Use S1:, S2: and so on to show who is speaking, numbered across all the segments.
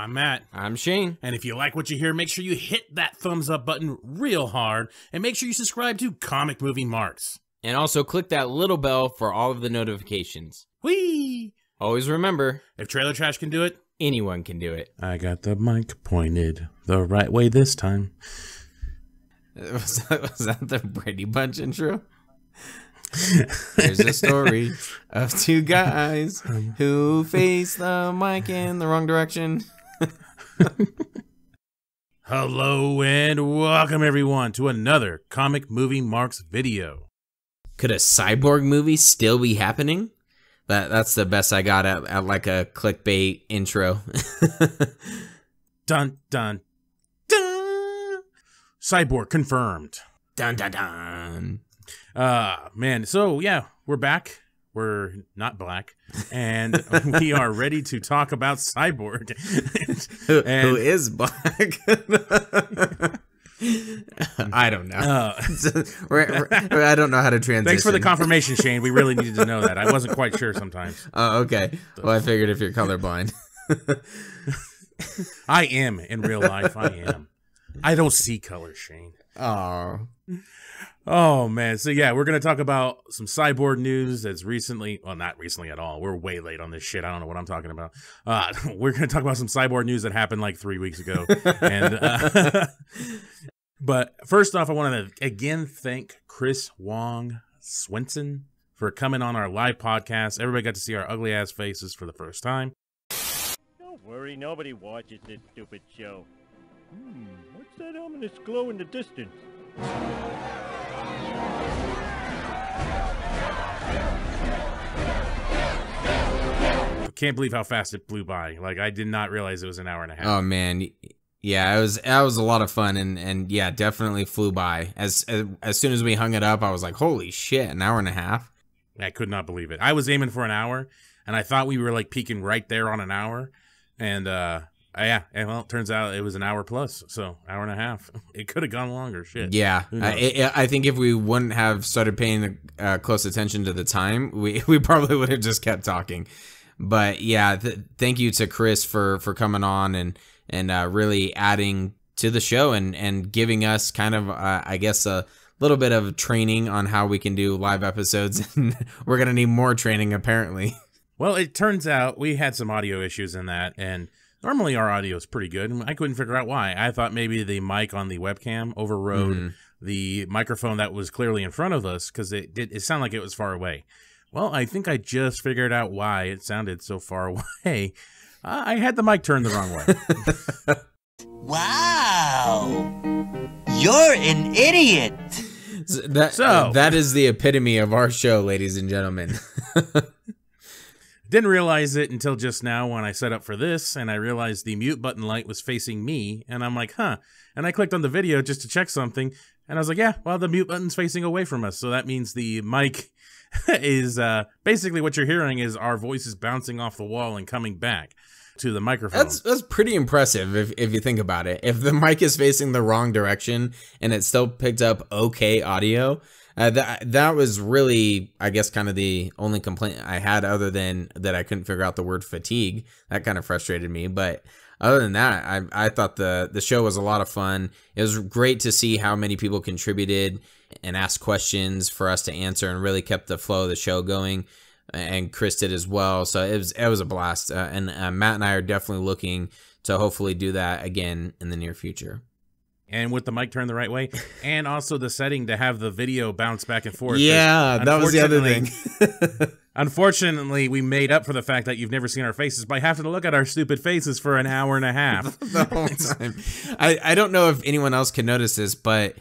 S1: I'm Matt.
S2: I'm Shane.
S1: And if you like what you hear, make sure you hit that thumbs up button real hard, and make sure you subscribe to Comic Movie Marks.
S2: And also click that little bell for all of the notifications.
S1: Whee!
S2: Always remember,
S1: if Trailer Trash can do it,
S2: anyone can do it.
S1: I got the mic pointed the right way this time.
S2: Was that the Brady Bunch intro? There's a story of two guys who face the mic in the wrong direction.
S1: Hello and welcome everyone to another Comic Movie Marks video.
S2: Could a Cyborg movie still be happening? That's the best I got at like a clickbait intro.
S1: Dun dun dun. Cyborg confirmed.
S2: Dun dun dun.
S1: Man, so yeah, we're back. We're not black, and we are ready to talk about Cyborg.
S2: Who is black? I don't know. I don't know how to transition.
S1: Thanks for the confirmation, Shane. We really needed to know that. I wasn't quite sure sometimes.
S2: Oh, okay. Well, I figured if you're colorblind.
S1: I am in real life. I am. I don't see color, Shane. Oh, man. So, yeah, we're going to talk about some Cyborg news that's recently, well, not recently at all. We're way late on this shit. I don't know what I'm talking about. We're going to talk about some Cyborg news that happened like 3 weeks ago. And, but first off, I want to again thank Chris Wong Swenson for coming on our live podcast. Everybody got to see our ugly ass faces for the first time.
S3: Don't worry, nobody watches this stupid show. What's that ominous glow in the distance?
S1: I can't believe how fast it flew by. Like, I did not realize it was an hour and a half.
S2: Oh man, yeah, that was a lot of fun, and yeah, definitely flew by. As soon as we hung it up, I was like, holy shit, an hour and a half.
S1: I could not believe it. I was aiming for an hour, and I thought we were like peaking right there on an hour, and yeah, well, it turns out it was an hour plus, so hour and a half. It could have gone longer. Shit.
S2: Yeah, I think if we wouldn't have started paying close attention to the time, we probably would have just kept talking. But yeah, thank you to Chris for coming on and really adding to the show and giving us kind of I guess a little bit of training on how we can do live episodes. We're gonna need more training apparently.
S1: Well, it turns out we had some audio issues in that, and normally our audio is pretty good. I couldn't figure out why. I thought maybe the mic on the webcam overrode the microphone that was clearly in front of us, because it sounded like it was far away. Well, I think I just figured out why it sounded so far away. I had the mic turned the wrong way.
S4: Wow! You're an idiot!
S2: That is the epitome of our show, ladies and gentlemen.
S1: Didn't realize it until just now when I set up for this, and I realized the mute button light was facing me, and I'm like, huh. And I clicked on the video just to check something, and I was like, yeah, well, the mute button's facing away from us, so that means the mic is basically what you're hearing is our voices bouncing off the wall and coming back to the microphone.
S2: That's pretty impressive if you think about it. If the mic is facing the wrong direction and it still picked up okay audio, that was really, I guess, kind of the only complaint I had, other than that I couldn't figure out the word fatigue. That kind of frustrated me, but other than that, I thought the show was a lot of fun. It was great to see how many people contributed and asked questions for us to answer, and really kept the flow of the show going. And Chris did as well, so it was a blast. And Matt and I are definitely looking to hopefully do that again in the near future.
S1: And with the mic turned the right way, and also the setting to have the video bounce back and forth.
S2: Yeah, that was the other thing.
S1: Unfortunately, we made up for the fact that you've never seen our faces by having to look at our stupid faces for an hour and a half.
S2: The whole time. I don't know if anyone else can notice this, but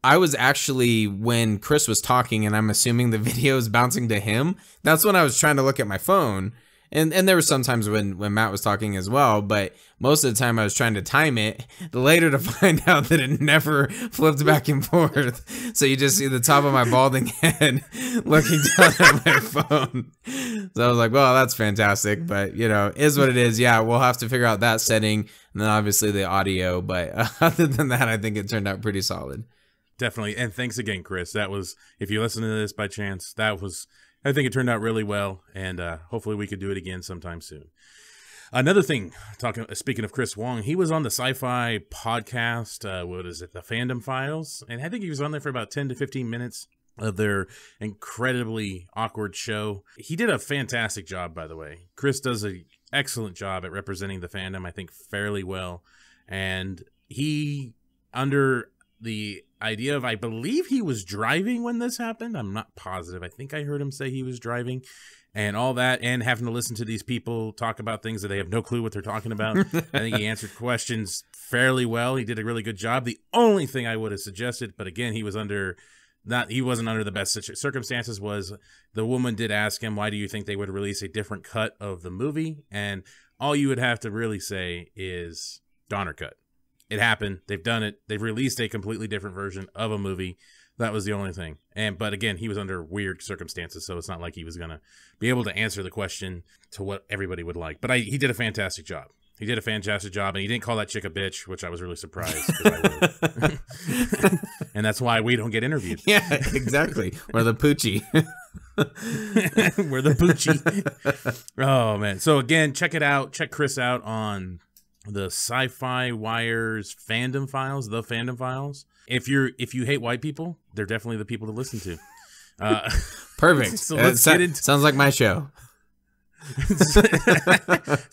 S2: I was actually, when Chris was talking, and I'm assuming the video is bouncing to him, that's when I was trying to look at my phone. And there were some times when Matt was talking as well, but most of the time I was trying to time it, later to find out that it never flipped back and forth. So you just see the top of my balding head looking down at my phone. So I was like, well, that's fantastic, but you know, is what it is. Yeah, we'll have to figure out that setting, and then obviously the audio, but other than that, I think it turned out pretty solid.
S1: Definitely. And thanks again, Chris. That was, if you listen to this by chance, I think it turned out really well, and hopefully we could do it again sometime soon. Another thing, speaking of Chris Wong, he was on the sci-fi podcast, what is it, The Fandom Files? And I think he was on there for about 10 to 15 minutes of their incredibly awkward show. He did a fantastic job, by the way. Chris does an excellent job at representing the fandom, I think, fairly well. And he, under the idea of, I believe he was driving when this happened. I'm not positive. I think I heard him say he was driving. And all that, and having to listen to these people talk about things that they have no clue what they're talking about. I think he answered questions fairly well. He did a really good job. The only thing I would have suggested, but again, he wasn't under the best circumstances, was the woman did ask him, why do you think they would release a different cut of the movie? And all you would have to really say is Donner cut. It happened. They've done it. They've released a completely different version of a movie. That was the only thing. But again, he was under weird circumstances, so it's not like he was going to be able to answer the question to what everybody would like. But he did a fantastic job. He did a fantastic job, and he didn't call that chick a bitch, which I was really surprised. 'Cause I would. And that's why we don't get interviewed.
S2: Yeah, exactly. We're the poochie.
S1: We're the poochie. Oh, man. So again, check it out. Check Chris out on the Sci-Fi Wire's Fandom Files, The Fandom Files. If you hate white people, they're definitely the people to listen to.
S2: Perfect.
S1: So let's get into.
S2: Sounds like my show.
S1: So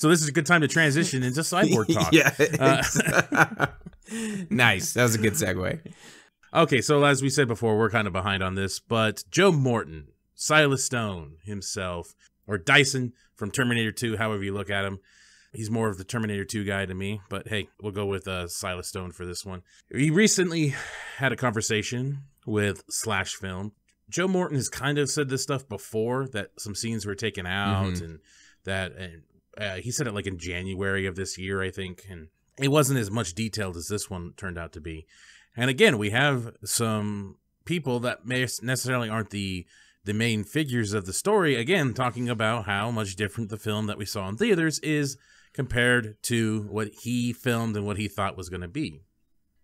S1: this is a good time to transition into Cyborg talk.
S2: Yeah. Nice. That was a good segue.
S1: Okay, so as we said before, we're kind of behind on this, but Joe Morton, Silas Stone himself, or Dyson from Terminator 2, however you look at him. He's more of the Terminator 2 guy to me, but hey, we'll go with Silas Stone for this one. He recently had a conversation with Slash Film. Joe Morton has kind of said this stuff before, that some scenes were taken out, and he said it like in January of this year, I think, and it wasn't as much detailed as this one turned out to be. And again, we have some people that may necessarily aren't the main figures of the story, again, talking about how much different the film that we saw in theaters is compared to what he filmed and what he thought was going to be.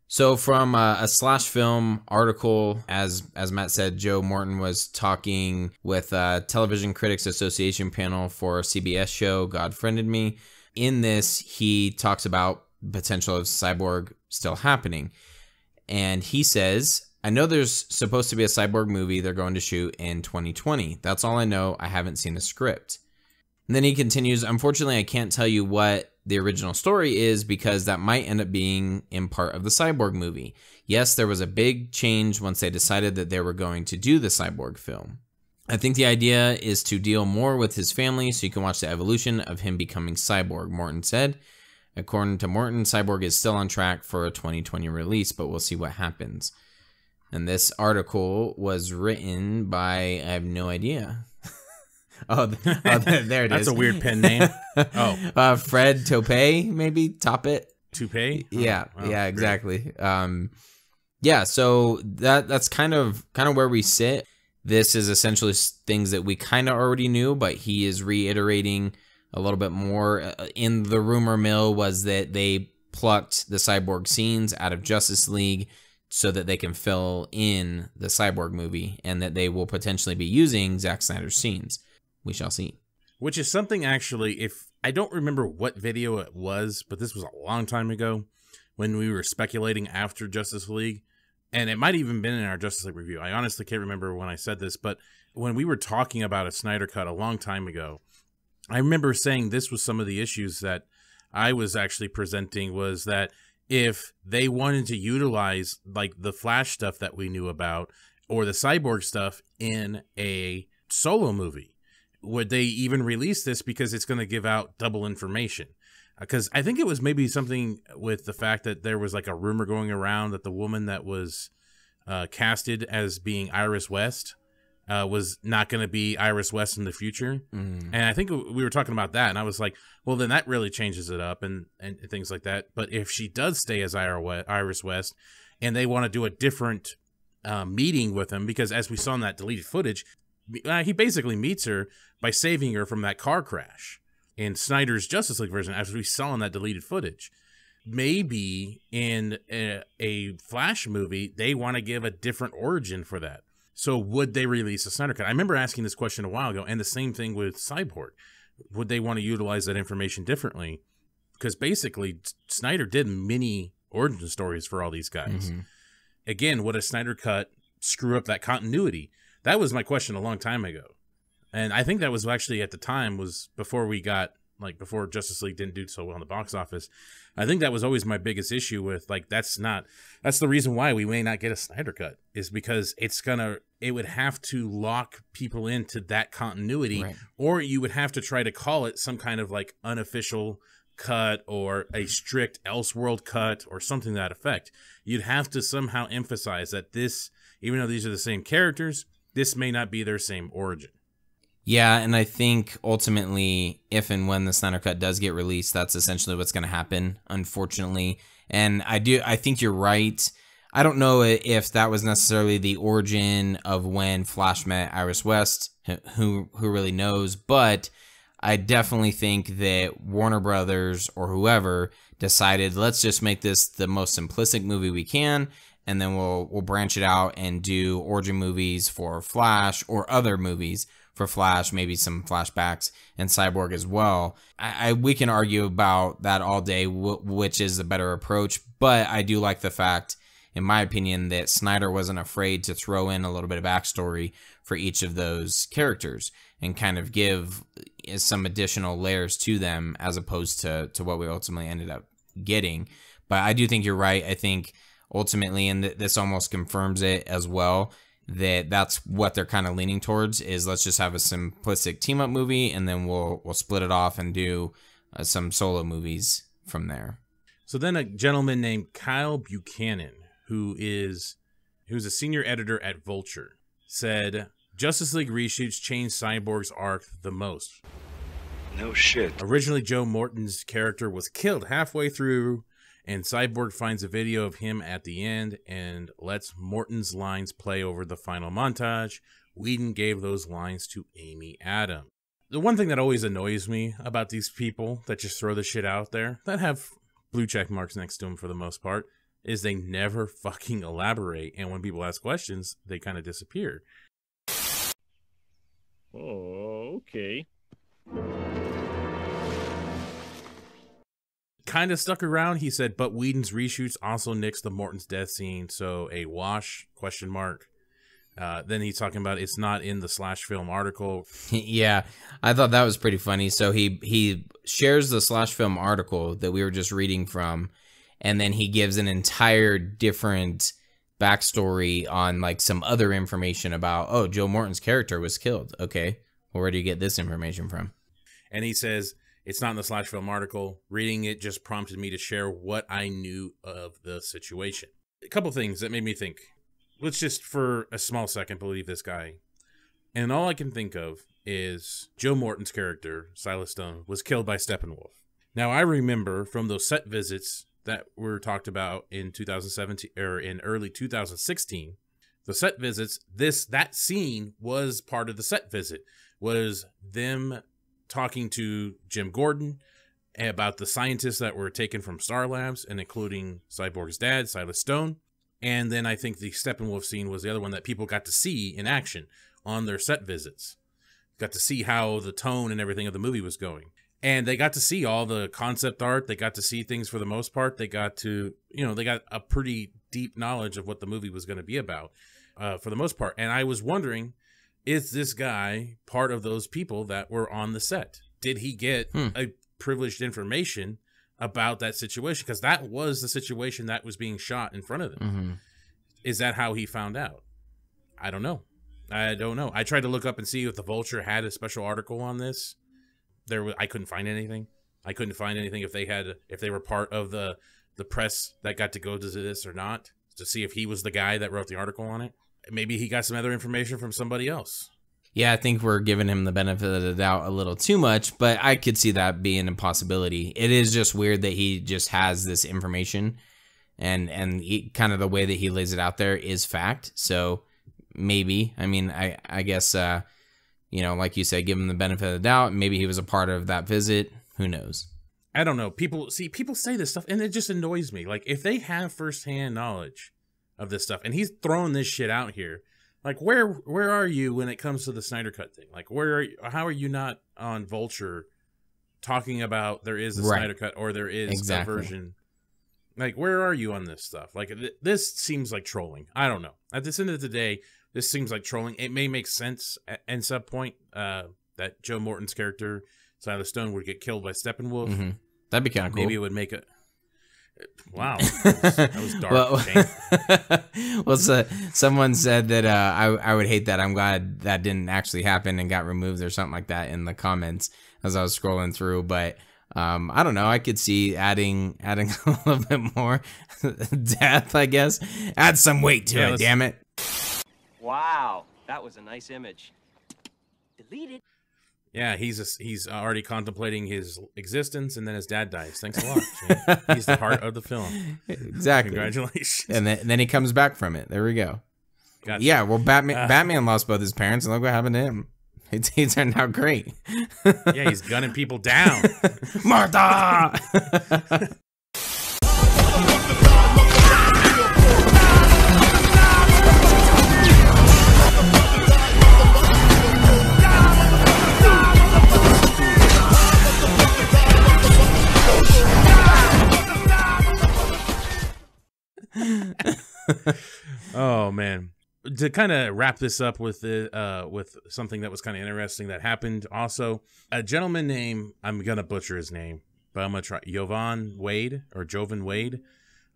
S2: So from a Slash Film article, as Matt said, Joe Morton was talking with a Television Critics Association panel for a CBS show, God Friended Me. In this, he talks about potential of Cyborg still happening. And he says, I know there's supposed to be a Cyborg movie they're going to shoot in 2020. That's all I know. I haven't seen a script. And then he continues, unfortunately, I can't tell you what the original story is because that might end up being in part of the Cyborg movie. Yes, there was a big change once they decided that they were going to do the Cyborg film. I think the idea is to deal more with his family so you can watch the evolution of him becoming Cyborg, Morton said. According to Morton, Cyborg is still on track for a 2020 release, but we'll see what happens. And this article was written by, I have no idea. Oh, there it is.
S1: That's a weird pen name. Oh,
S2: Fred Toupee, maybe Toppet.
S1: Toupee?
S2: Yeah, yeah, exactly. Yeah, so that's kind of where we sit. This is essentially things that we kind of already knew, but he is reiterating a little bit more. In the rumor mill was that they plucked the Cyborg scenes out of Justice League so that they can fill in the Cyborg movie, and that they will potentially be using Zack Snyder's scenes. We shall see.
S1: Which is something, actually, if I don't remember what video it was, but this was a long time ago when we were speculating after Justice League, and it might even been in our Justice League review. I honestly can't remember when I said this, but when we were talking about a Snyder Cut a long time ago, I remember saying this was some of the issues that I was actually presenting, was that if they wanted to utilize like the Flash stuff that we knew about or the Cyborg stuff in a solo movie, would they even release this because it's going to give out double information? Because I think it was maybe something with the fact that there was like a rumor going around that the woman that was casted as being Iris West was not going to be Iris West in the future. And I think we were talking about that, and I was like, well, then that really changes it up and things like that. But if she does stay as Iris West and they want to do a different meeting with him, because as we saw in that deleted footage, he basically meets her by saving her from that car crash in Snyder's Justice League version, as we saw in that deleted footage. Maybe in a Flash movie, they want to give a different origin for that. So would they release a Snyder Cut? I remember asking this question a while ago, and the same thing with Cyborg. would they want to utilize that information differently? Because basically, Snyder did mini origin stories for all these guys.
S2: Mm-hmm.
S1: Again, would a Snyder Cut screw up that continuity? That was my question a long time ago. And I think that was actually at the time was before we got, like, before Justice League didn't do so well in the box office. I think that was always my biggest issue with, like, that's the reason why we may not get a Snyder Cut, is because it would have to lock people into that continuity, right. Or you would have to try to call it some kind of, like, unofficial cut or a strict Elseworld cut or something to that effect. You'd have to somehow emphasize that this, even though these are the same characters, this may not be their same origin.
S2: Yeah, and I think ultimately, if and when the Snyder Cut does get released, that's essentially what's going to happen, unfortunately. And I think you're right. I don't know if that was necessarily the origin of when Flash met Iris West, who really knows, but I definitely think that Warner Brothers or whoever decided, let's just make this the most simplistic movie we can, and then we'll branch it out and do origin movies for Flash or other movies for Flash, maybe some flashbacks and Cyborg as well. We can argue about that all day, which is the better approach, but I do like the fact, in my opinion, that Snyder wasn't afraid to throw in a little bit of backstory for each of those characters and kind of give some additional layers to them as opposed to what we ultimately ended up getting. But I do think you're right. I think ultimately, and this almost confirms it as well, that's what they're kind of leaning towards, is let's just have a simplistic team up movie and then we'll split it off and do some solo movies from there.
S1: So then a gentleman named Kyle Buchanan, who's a senior editor at Vulture, said Justice League reshoots changed Cyborg's arc the most.
S5: No shit.
S1: Originally, Joe Morton's character was killed halfway through, and Cyborg finds a video of him at the end and lets Morton's lines play over the final montage. Whedon gave those lines to Amy Adams. The one thing that always annoys me about these people that just throw the shit out there, that have blue check marks next to them for the most part, is they never fucking elaborate. And when people ask questions, they kind of disappear.
S3: Oh, okay.
S1: Kind of stuck around. He said, but Whedon's reshoots also nixed the Morton's death scene, so a wash, question mark. Then he's talking about it's not in the Slash Film article.
S2: Yeah, I thought that was pretty funny. So he shares the Slash Film article that we were just reading from, and then he gives an entire different backstory on like some other information about, oh, Joe Morton's character was killed. Okay, well, where do you get this information from?
S1: And he says, it's not in the Slash Film article. Reading it just prompted me to share what I knew of the situation. A couple things that made me think, let's just for a small second believe this guy. And all I can think of is Joe Morton's character, Silas Stone, was killed by Steppenwolf. Now, I remember from those set visits that were talked about in 2017 or in early 2016, the set visits, that scene was part of the set visit, was them talking to Jim Gordon about the scientists that were taken from Star Labs, and including Cyborg's dad, Silas Stone. And then I think the Steppenwolf scene was the other one that people got to see in action on their set visits. Got to see how the tone and everything of the movie was going. And they got to see all the concept art. They got to see things for the most part. They got to, they got a pretty deep knowledge of what the movie was going to be about for the most part. And I was wondering, is this guy part of those people that were on the set? Did he get a privileged information about that situation? Because that was the situation that was being shot in front of them. Mm-hmm. Is that how he found out? I don't know. I tried to look up and see if the Vulture had a special article on this. I couldn't find anything. I couldn't find anything if they were part of the press that got to go to this or not, to see if he was the guy that wrote the article on it. Maybe he got some other information from somebody else.
S2: Yeah, I think we're giving him the benefit of the doubt a little too much, but I could see that being a possibility. It is just weird that he just has this information, and kind of the way that he lays it out there is fact. So maybe, I mean, I guess, like you said, give him the benefit of the doubt. Maybe he was a part of that visit. Who knows?
S1: I don't know. People say this stuff, and it just annoys me. Like, if they have firsthand knowledge of this stuff, and he's throwing this shit out here, Like, where are you when it comes to the Snyder Cut thing? Like, how are you not on Vulture talking about there is a Snyder Cut or there is a version? Like, where are you on this stuff? Like, this seems like trolling. I don't know. At this end of the day, this seems like trolling. It may make sense at some point that Joe Morton's character, Silas Stone, would get killed by Steppenwolf.
S2: Mm-hmm. That'd be kind of cool.
S1: Maybe it would make a... Wow. That was dark.
S2: Well, someone said that I would hate that. I'm glad that didn't actually happen and got removed or something like that in the comments as I was scrolling through. But I don't know. I could see adding a little bit more death, I guess. Add some weight to it, damn it.
S6: Wow, that was a nice image. Delete it.
S1: Yeah, he's already contemplating his existence, and then his dad dies. Thanks a lot. He's the heart of the film.
S2: Exactly.
S1: Congratulations.
S2: And then he comes back from it. There we go.
S1: Gotcha.
S2: Yeah, well, Batman lost both his parents, and look what happened to him. He turned out great.
S1: Yeah, he's gunning people down.
S2: Martha!
S1: Oh man, to kind of wrap this up with something that was kind of interesting that happened. Also, a gentleman named, I'm gonna butcher his name, but I'm gonna try, Jovan Wade or Jovan Wade,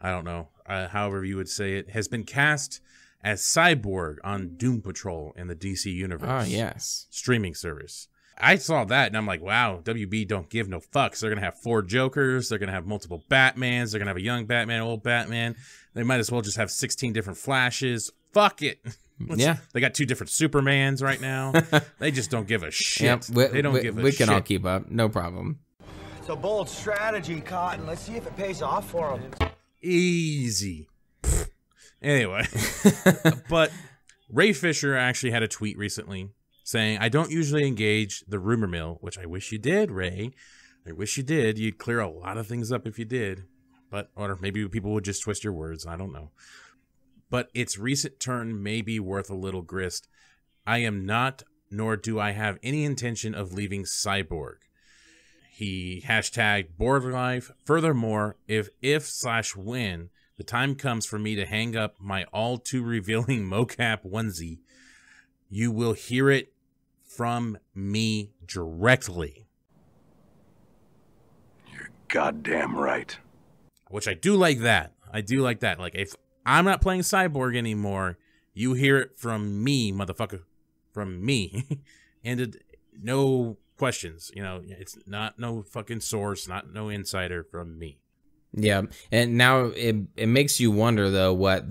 S1: I don't know, however you would say it, has been cast as Cyborg on Doom Patrol in the DC universe.
S2: Oh yes,
S1: streaming service. I saw that and I'm like, wow, WB don't give no fucks. They're gonna have 4 Jokers. They're gonna have multiple Batmans. They're gonna have a young Batman, old Batman. They might as well just have 16 different Flashes. Fuck it.
S2: Yeah.
S1: They got 2 different Supermans right now. They just don't give a shit.
S2: Yep,
S1: they don't give a shit.
S2: We can all keep up. No problem.
S7: It's a bold strategy, Cotton. Let's see if it pays off for them.
S1: Easy. Anyway. But Ray Fisher actually had a tweet recently saying, I don't usually engage the rumor mill, which I wish you did, Ray. I wish you did. You'd clear a lot of things up if you did. But, or maybe people would just twist your words. I don't know. But its recent turn may be worth a little grist. I am not, nor do I have any intention of leaving Cyborg. He hashtagged bored life. Furthermore, if/when the time comes for me to hang up my all too revealing mocap onesie, you will hear it from me directly.
S5: You're goddamn right.
S1: Which I do like that. I do like that. Like, if I'm not playing Cyborg anymore, you hear it from me, motherfucker. From me. And no questions. You know, it's not no fucking source, not no insider, from me.
S2: Yeah. And now it makes you wonder, though, what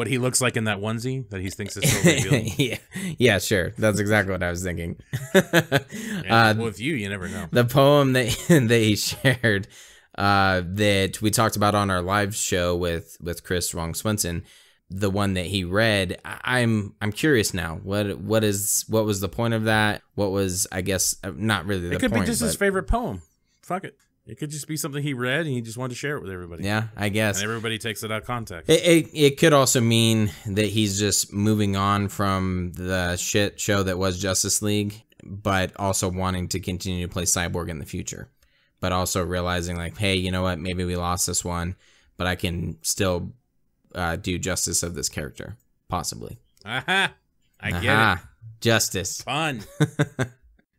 S1: he looks like in that onesie that he thinks is so revealing.
S2: Yeah, sure. That's exactly what I was thinking.
S1: Well, with you never know.
S2: The poem that he shared that we talked about on our live show with Chris Wong, the one that he read, I'm curious now. What was the point of that? What was, I guess, not really the point.
S1: It could be just his favorite poem. Fuck it. It could just be something he read and he just wanted to share it with everybody.
S2: Yeah, I guess.
S1: And everybody takes it out of context.
S2: It could also mean that he's just moving on from the shit show that was Justice League, but also wanting to continue to play Cyborg in the future. But also realizing, like, hey, you know what? Maybe we lost this one, but I can still do justice of this character. Possibly.
S1: Aha! I get it.
S2: Justice.
S1: Fun.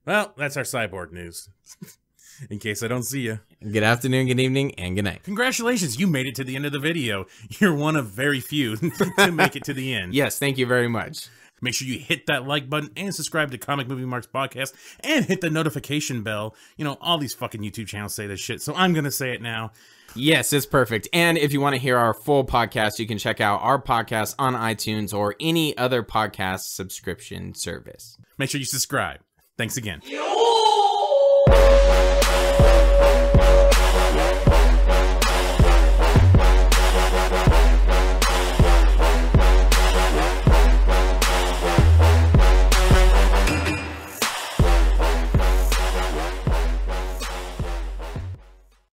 S1: Well, that's our Cyborg news. In case I don't see you.
S2: Good afternoon, good evening, and good night.
S1: Congratulations, you made it to the end of the video. You're one of very few to make it to the end.
S2: Yes, thank you very much.
S1: Make sure you hit that like button and subscribe to Comic Movie Marks Podcast and hit the notification bell. You know, all these fucking YouTube channels say this shit, so I'm going to say it now.
S2: Yes, it's perfect. And if you want to hear our full podcast, you can check out our podcast on iTunes or any other podcast subscription service.
S1: Make sure you subscribe. Thanks again.